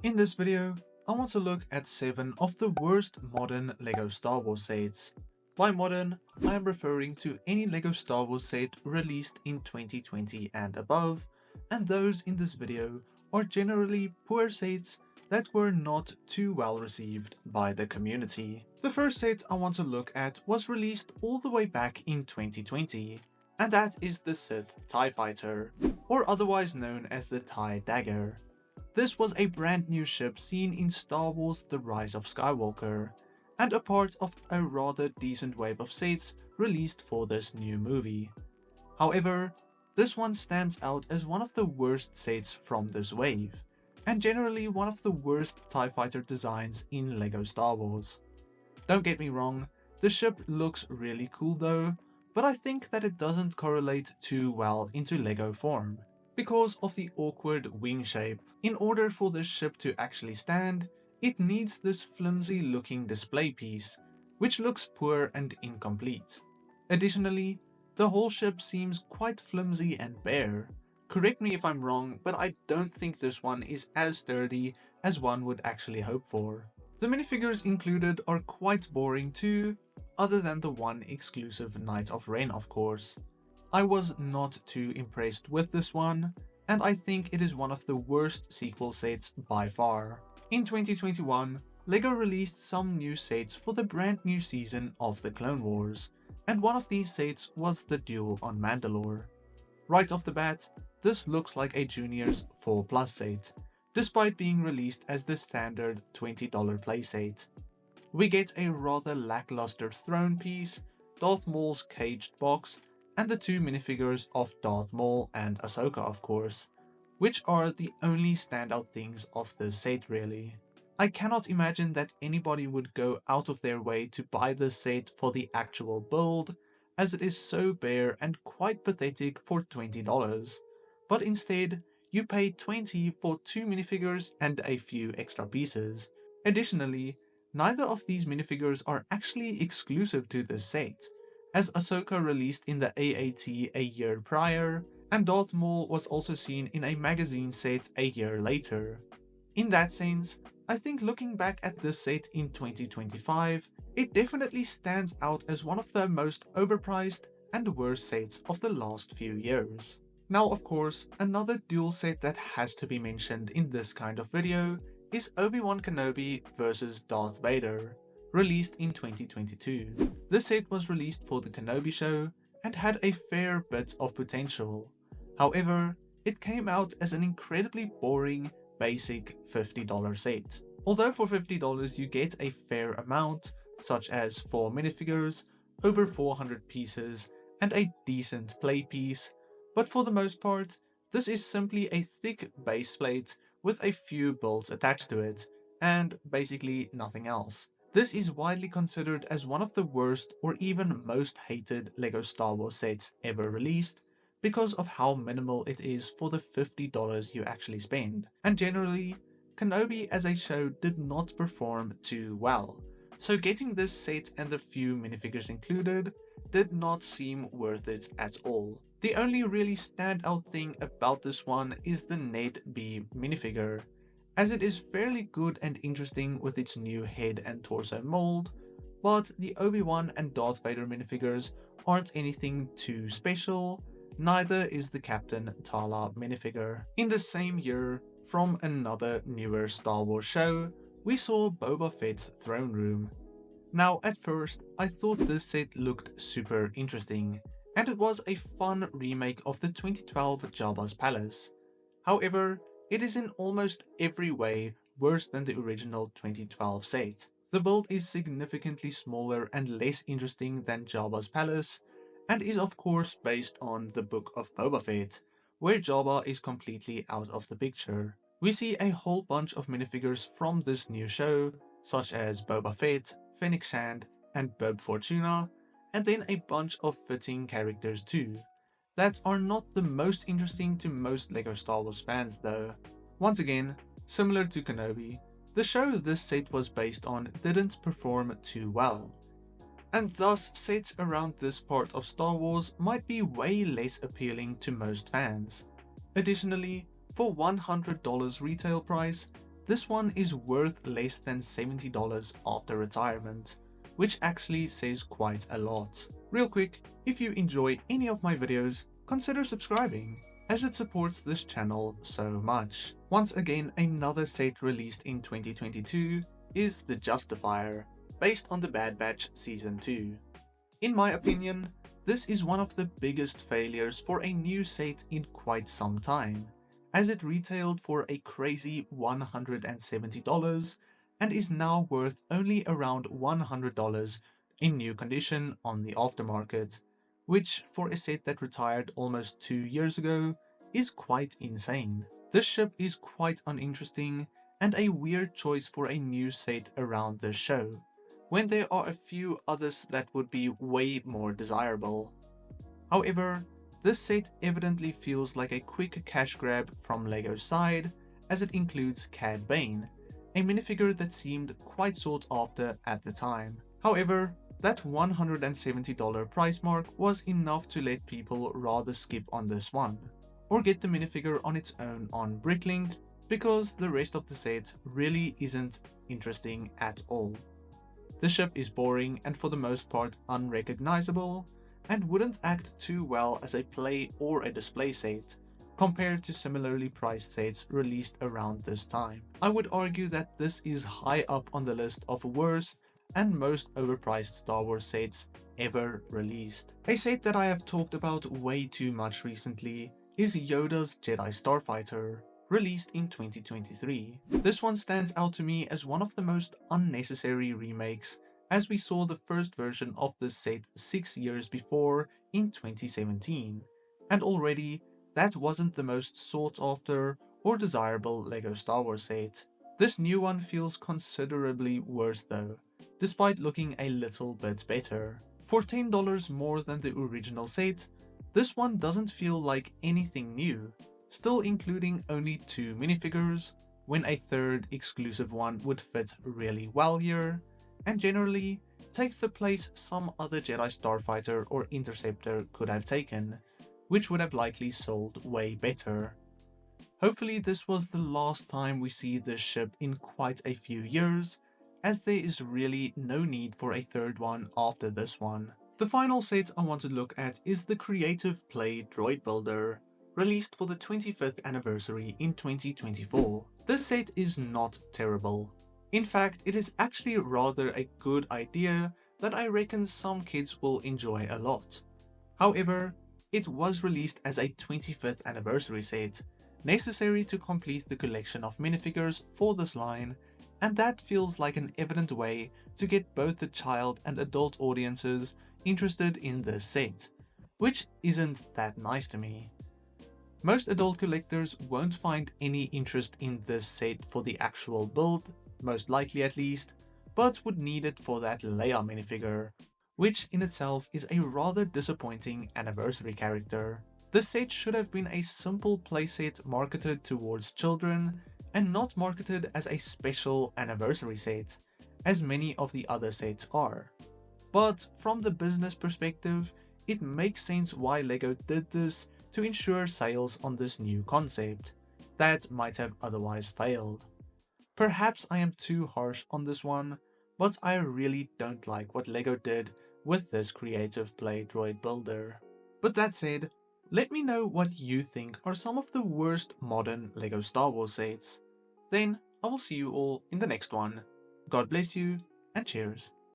In this video, I want to look at 7 of the worst modern LEGO Star Wars sets. By modern, I am referring to any LEGO Star Wars set released in 2020 and above, and those in this video are generally poor sets that were not too well received by the community. The first set I want to look at was released all the way back in 2020, and that is the Sith TIE Fighter, or otherwise known as the TIE Dagger. This was a brand new ship seen in Star Wars The Rise of Skywalker, and a part of a rather decent wave of sets released for this new movie. However, this one stands out as one of the worst sets from this wave, and generally one of the worst TIE Fighter designs in LEGO Star Wars. Don't get me wrong, the ship looks really cool though, but I think that it doesn't correlate too well into LEGO form, because of the awkward wing shape. In order for this ship to actually stand, it needs this flimsy looking display piece, which looks poor and incomplete. Additionally, the whole ship seems quite flimsy and bare. Correct me if I'm wrong, but I don't think this one is as sturdy as one would actually hope for. The minifigures included are quite boring too, other than the one exclusive Knight of Ren of course. I was not too impressed with this one, and I think it is one of the worst sequel sets by far. In 2021, LEGO released some new sets for the brand new season of the Clone Wars, and one of these sets was the Duel on Mandalore. Right off the bat, this looks like a Junior's 4+ set, despite being released as the standard $20 playset. We get a rather lackluster throne piece, Darth Maul's caged box, and the 2 minifigures of Darth Maul and Ahsoka of course, which are the only standout things of this set really. I cannot imagine that anybody would go out of their way to buy this set for the actual build, as it is so bare and quite pathetic for $20, but instead you pay $20 for 2 minifigures and a few extra pieces. Additionally, neither of these minifigures are actually exclusive to this set, as Ahsoka released in the AAT a year prior, and Darth Maul was also seen in a magazine set a year later. In that sense, I think looking back at this set in 2025, it definitely stands out as one of the most overpriced and worst sets of the last few years. Now of course, another duel set that has to be mentioned in this kind of video is Obi-Wan Kenobi vs Darth Vader, released in 2022. This set was released for the Kenobi show and had a fair bit of potential. However, it came out as an incredibly boring, basic $50 set. Although for $50 you get a fair amount, such as 4 minifigures, over 400 pieces, and a decent play piece, but for the most part, this is simply a thick base plate with a few bolts attached to it, and basically nothing else. This is widely considered as one of the worst or even most hated LEGO Star Wars sets ever released, because of how minimal it is for the $50 you actually spend. And generally, Kenobi as a show did not perform too well, so getting this set and the few minifigures included did not seem worth it at all. The only really standout thing about this one is the Ned B minifigure, as it is fairly good and interesting with its new head and torso mold, but the Obi-Wan and Darth Vader minifigures aren't anything too special, neither is the Captain Tala minifigure. In the same year, from another newer Star Wars show, we saw Boba Fett's throne room. Now at first, I thought this set looked super interesting, and it was a fun remake of the 2012 Jabba's Palace. However, it is in almost every way worse than the original 2012 set. The build is significantly smaller and less interesting than Jabba's Palace, and is of course based on the Book of Boba Fett, where Jabba is completely out of the picture. We see a whole bunch of minifigures from this new show, such as Boba Fett, Fennec Shand, and Bib Fortuna, and then a bunch of fitting characters too, that are not the most interesting to most LEGO Star Wars fans though. Once again, similar to Kenobi, the show this set was based on didn't perform too well, and thus sets around this part of Star Wars might be way less appealing to most fans. Additionally, for $100 retail price, this one is worth less than $70 after retirement, which actually says quite a lot. Real quick, if you enjoy any of my videos, consider subscribing, as it supports this channel so much. Once again, another set released in 2022 is The Justifier, based on The Bad Batch Season 2. In my opinion, this is one of the biggest failures for a new set in quite some time, as it retailed for a crazy $170 and is now worth only around $100 in new condition on the aftermarket, which for a set that retired almost 2 years ago is quite insane. This ship is quite uninteresting and a weird choice for a new set around this show, when there are a few others that would be way more desirable. However, this set evidently feels like a quick cash grab from LEGO's side, as it includes Cad Bane, a minifigure that seemed quite sought after at the time. However, that $170 price mark was enough to let people rather skip on this one, or get the minifigure on its own on Bricklink, because the rest of the set really isn't interesting at all. The ship is boring and for the most part unrecognizable, and wouldn't act too well as a play or a display set, compared to similarly priced sets released around this time. I would argue that this is high up on the list of worst and most overpriced Star Wars sets ever released. A set that I have talked about way too much recently is Yoda's Jedi Starfighter, released in 2023. This one stands out to me as one of the most unnecessary remakes, as we saw the first version of this set 6 years before in 2017, and already that wasn't the most sought after or desirable LEGO Star Wars set. This new one feels considerably worse though, despite looking a little bit better. For $10 more than the original set, this one doesn't feel like anything new, still including only 2 minifigures, when a third exclusive one would fit really well here, and generally takes the place some other Jedi Starfighter or Interceptor could have taken, which would have likely sold way better. Hopefully this was the last time we see this ship in quite a few years, as there is really no need for a third one after this one. The final set I want to look at is the Creative Play Droid Builder, released for the 25th anniversary in 2024. This set is not terrible. In fact, it is actually rather a good idea that I reckon some kids will enjoy a lot. However, it was released as a 25th anniversary set, necessary to complete the collection of minifigures for this line, and that feels like an evident way to get both the child and adult audiences interested in this set, which isn't that nice to me. Most adult collectors won't find any interest in this set for the actual build, most likely at least, but would need it for that Leia minifigure, which in itself is a rather disappointing anniversary character. The set should have been a simple playset marketed towards children, and not marketed as a special anniversary set, as many of the other sets are. But from the business perspective, it makes sense why LEGO did this to ensure sales on this new concept, that might have otherwise failed. Perhaps I am too harsh on this one, but I really don't like what LEGO did with this Creative Play Droid Builder. But that said, let me know what you think are some of the worst modern LEGO Star Wars sets. Then I will see you all in the next one. God bless you, and cheers.